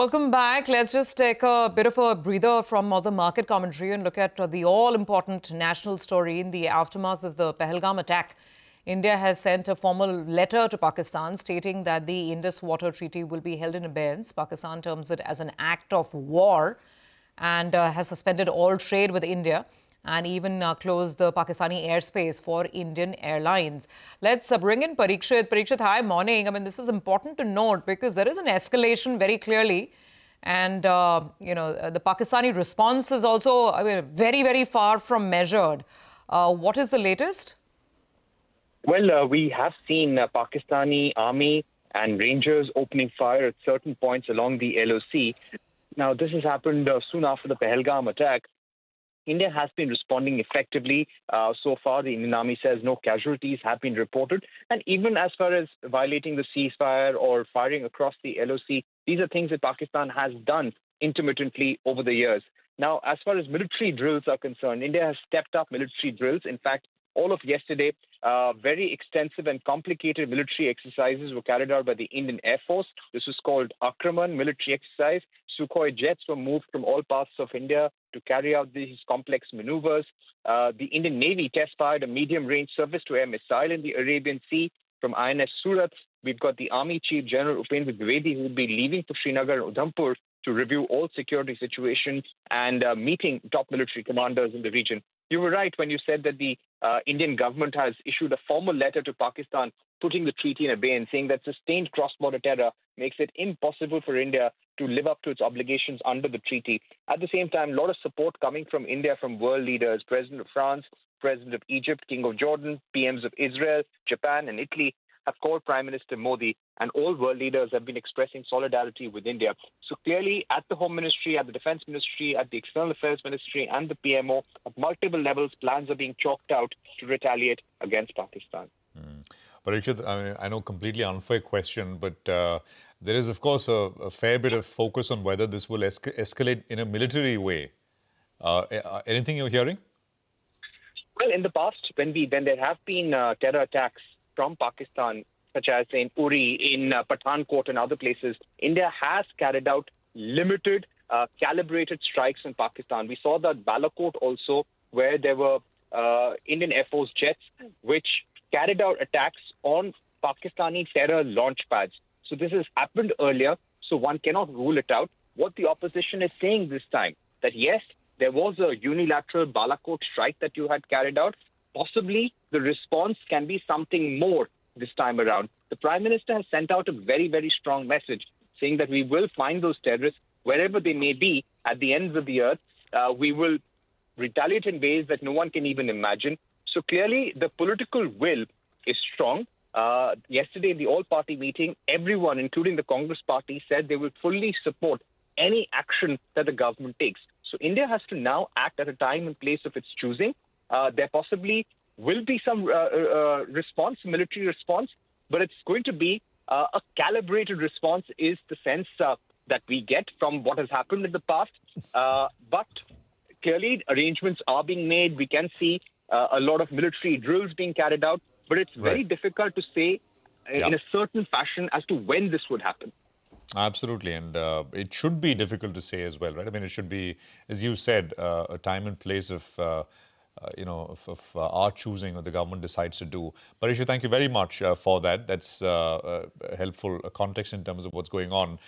Welcome back. Let's just take a bit of a breather from all the market commentary and look at the all-important national story. In the aftermath of the Pahalgam attack, India has sent a formal letter to Pakistan stating that the Indus Water Treaty will be held in abeyance. Pakistan terms it as an act of war and has suspended all trade with India and even closed the Pakistani airspace for Indian airlines. Let's bring in Parikshit. Parikshit, hi, morning. I mean, this is important to note because there is an escalation very clearly. And, the Pakistani response is also, very, very far from measured. What is the latest? Well, we have seen Pakistani army and rangers opening fire at certain points along the LoC. Now, this has happened soon after the Pahalgam attack. India has been responding effectively. So far, the Indian Army says no casualties have been reported. And even as far as violating the ceasefire or firing across the LoC, these are things that Pakistan has done intermittently over the years. Now, as far as military drills are concerned, India has stepped up military drills. In fact, all of yesterday, very extensive and complicated military exercises were carried out by the Indian Air Force. This was called Aakraman military exercise. Sukhoi jets were moved from all parts of India to carry out these complex maneuvers. The Indian Navy test-fired a medium-range surface-to-air missile in the Arabian Sea from INS Surat. We've got the Army Chief General Upendra Dwivedi, who will be leaving for Srinagar and Udhampur to review all security situations and meeting top military commanders in the region. You were right when you said that the Indian government has issued a formal letter to Pakistan putting the treaty in abeyance, saying that sustained cross-border terror makes it impossible for India to live up to its obligations under the treaty. At the same time, a lot of support coming from India from world leaders, President of France, President of Egypt, King of Jordan, PMs of Israel, Japan and Italy have called Prime Minister Modi, and all world leaders have been expressing solidarity with India. So clearly, at the Home Ministry, at the Defense Ministry, at the External Affairs Ministry and the PMO, at multiple levels, plans are being chalked out to retaliate against Pakistan. Parikshit, I know completely unfair question, but there is, of course, a fair bit of focus on whether this will escalate in a military way. Anything you're hearing? Well, in the past, when there have been terror attacks from Pakistan, such as in Uri, in Pathankot and other places, India has carried out limited, calibrated strikes in Pakistan. We saw that Balakot also, where there were Indian Air Force jets, which carried out attacks on Pakistani terror launch pads. So this has happened earlier, so one cannot rule it out. What the opposition is saying this time, that yes, there was a unilateral Balakot strike that you had carried out. Possibly the response can be something more this time around. The Prime Minister has sent out a very, very strong message saying that we will find those terrorists wherever they may be at the ends of the earth. We will retaliate in ways that no one can even imagine. So clearly, the political will is strong. Yesterday in the all-party meeting, everyone, including the Congress party, said they will fully support any action that the government takes. So India has to now act at a time and place of its choosing. There possibly will be some response, military response, but it's going to be a calibrated response is the sense that we get from what has happened in the past. But clearly, arrangements are being made. We can see a lot of military drills being carried out, but it's very difficult to say in a certain fashion as to when this would happen. Absolutely, and it should be difficult to say as well, right? I mean, it should be, as you said, a time and place of our choosing or the government decides to do. Parikshit, thank you very much for that. That's helpful context in terms of what's going on.